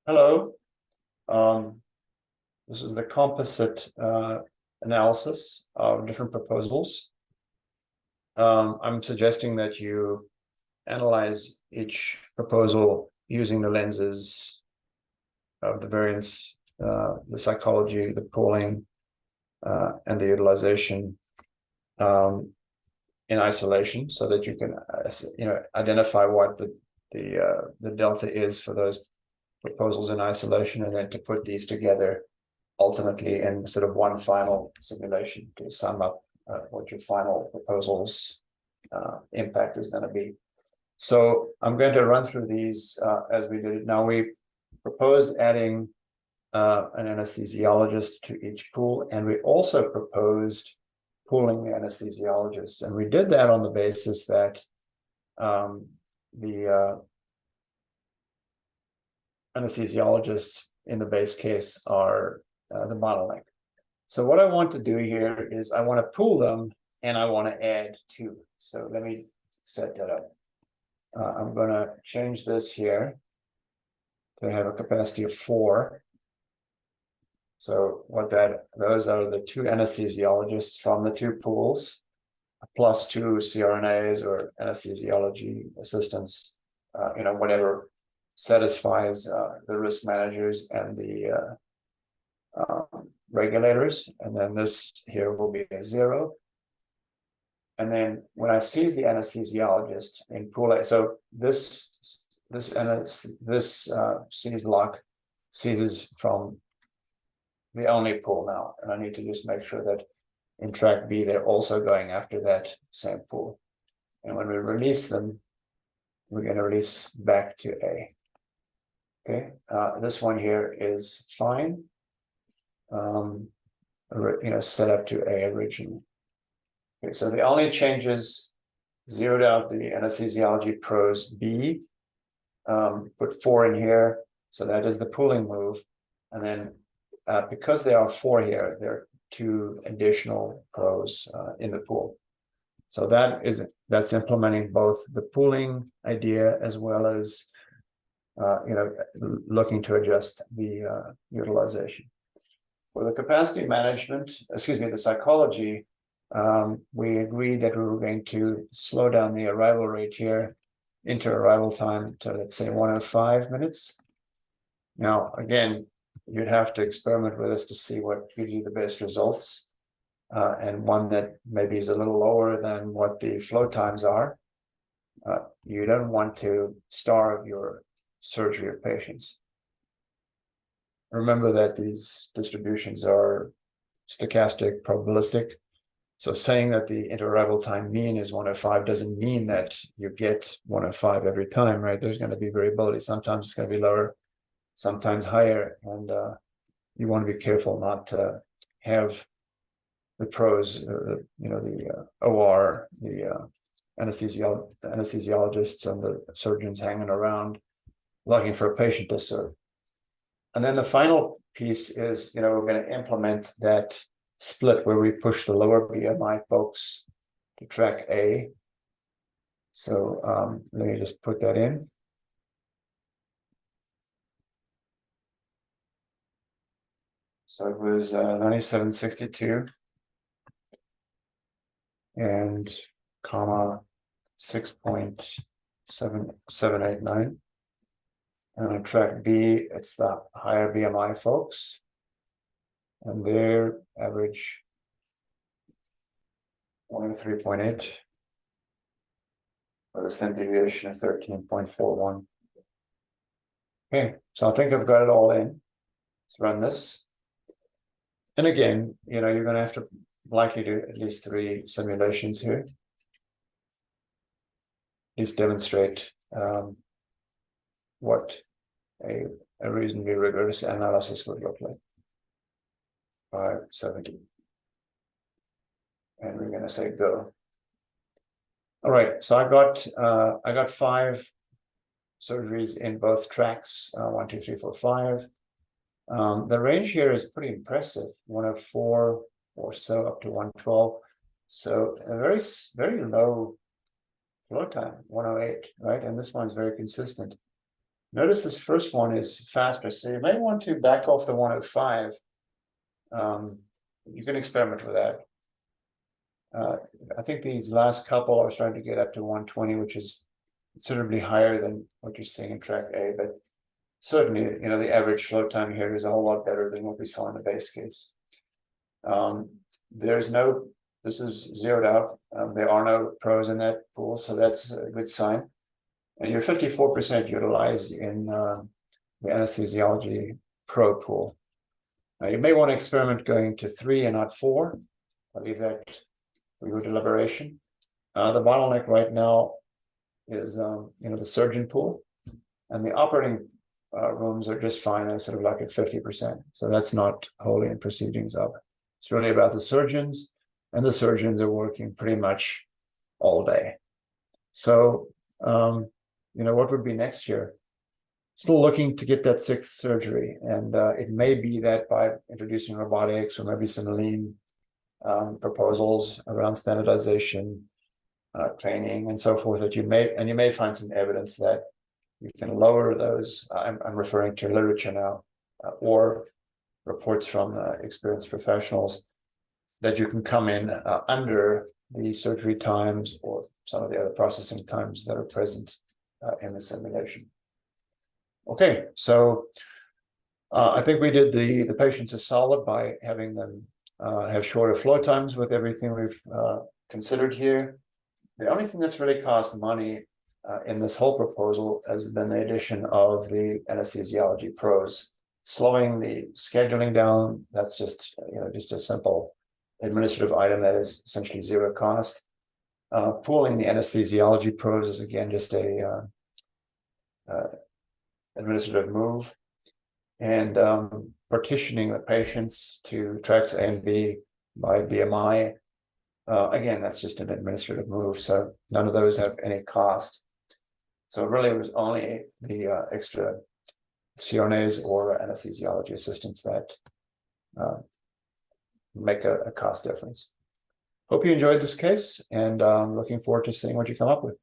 Hello. Um, this is the composite analysis of different proposals. I'm suggesting that you analyze each proposal using the lenses of the variance, the psychology, the pooling, and the utilization in isolation, so that you can, identify what the delta is for those proposals in isolation, and then to put these together ultimately in sort of one final simulation to sum up what your final proposal's impact is going to be. So I'm going to run through these as we did it. Now, we proposed adding an anesthesiologist to each pool, and we also proposed pooling the anesthesiologists. And we did that on the basis that the anesthesiologists in the base case are the bottleneck. So what I want to do here is I want to pool them and I want to add two. So let me set that up. I'm going to change this here to have a capacity of 4. So those are the 2 anesthesiologists from the 2 pools, plus 2 CRNAs or anesthesiology assistants, whatever satisfies the risk managers and the regulators. And then this here will be a 0. And then when I seize the anesthesiologist in pool A, so this seize block seizes from the only pool now, and I need to just make sure that in track B they're also going after that same pool. And when we release them, we're going to release back to A. Okay, this one here is fine. Set up to A originally. Okay, so the only changes: zeroed out the anesthesiology pros B, put 4 in here, so that is the pooling move, and then because there are 4 here, there are 2 additional pros in the pool. So that's implementing both the pooling idea as well as looking to adjust the utilization. For the capacity management, the psychology, we agreed that we were going to slow down the arrival rate here, inter-arrival time, to, let's say, 105 minutes. Now, again, you'd have to experiment with this to see what gives you the best results, and one that maybe is a little lower than what the flow times are. You don't want to starve your surgery of patients. Remember that these distributions are stochastic, probabilistic. So saying that the inter-arrival time mean is 105 doesn't mean that you get 105 every time, right? There's going to be variability. Sometimes it's going to be lower, sometimes higher, and you want to be careful not to have the pros, the OR, the anesthesiologists and the surgeons hanging around looking for a patient to serve. And then the final piece is, we're going to implement that split where we push the lower BMI folks to track A. So let me just put that in. So it was 9762 and comma 6.7789. And on track B, it's the higher BMI folks, and their average 103.8 with a standard deviation of 13.41. Okay, so I think I've got it all in. Let's run this. And again, you're going to have to likely do at least 3 simulations here. At least demonstrate what a reasonably rigorous analysis would look like. 570. And we're going to say go. All right, so I got 5 surgeries in both tracks, 1, 2, 3, 4, 5. The range here is pretty impressive, 104 or so up to 112. So a very, very low flow time, 108, right? And this one's very consistent. Notice this first one is faster, so you may want to back off the 105. You can experiment with that. I think these last couple are starting to get up to 120, which is considerably higher than what you're seeing in track A, but certainly, the average flow time here is a whole lot better than what we saw in the base case. This is zeroed out. There are no pros in that pool, so that's a good sign. And you're 54% utilized in the anesthesiology pro pool. Now, you may want to experiment going to 3 and not 4. I'll leave that for your deliberation. The bottleneck right now is, the surgeon pool, and the operating rooms are just fine. They're sort of like at 50%. So that's not wholly in proceedings up. It's really about the surgeons, and the surgeons are working pretty much all day. So, what would be next year? Still looking to get that 6th surgery. And it may be that by introducing robotics or maybe some lean proposals around standardization, training, and so forth, that you may find some evidence that you can lower those. I'm referring to literature now, or reports from experienced professionals, that you can come in under the surgery times or some of the other processing times that are present in the simulation. Okay, so I think we did the patients a solid by having them have shorter flow times with everything we've considered here. The only thing that's really cost money in this whole proposal has been the addition of the anesthesiology pros. Slowing the scheduling down, that's just a simple administrative item that is essentially zero cost. Pooling the anesthesiology pros is again just a administrative move, and partitioning the patients to tracks A and B by BMI. Again, that's just an administrative move, so none of those have any cost. So really, it was only the extra CRNAs or anesthesiology assistants that make a cost difference. Hope you enjoyed this case, and looking forward to seeing what you come up with.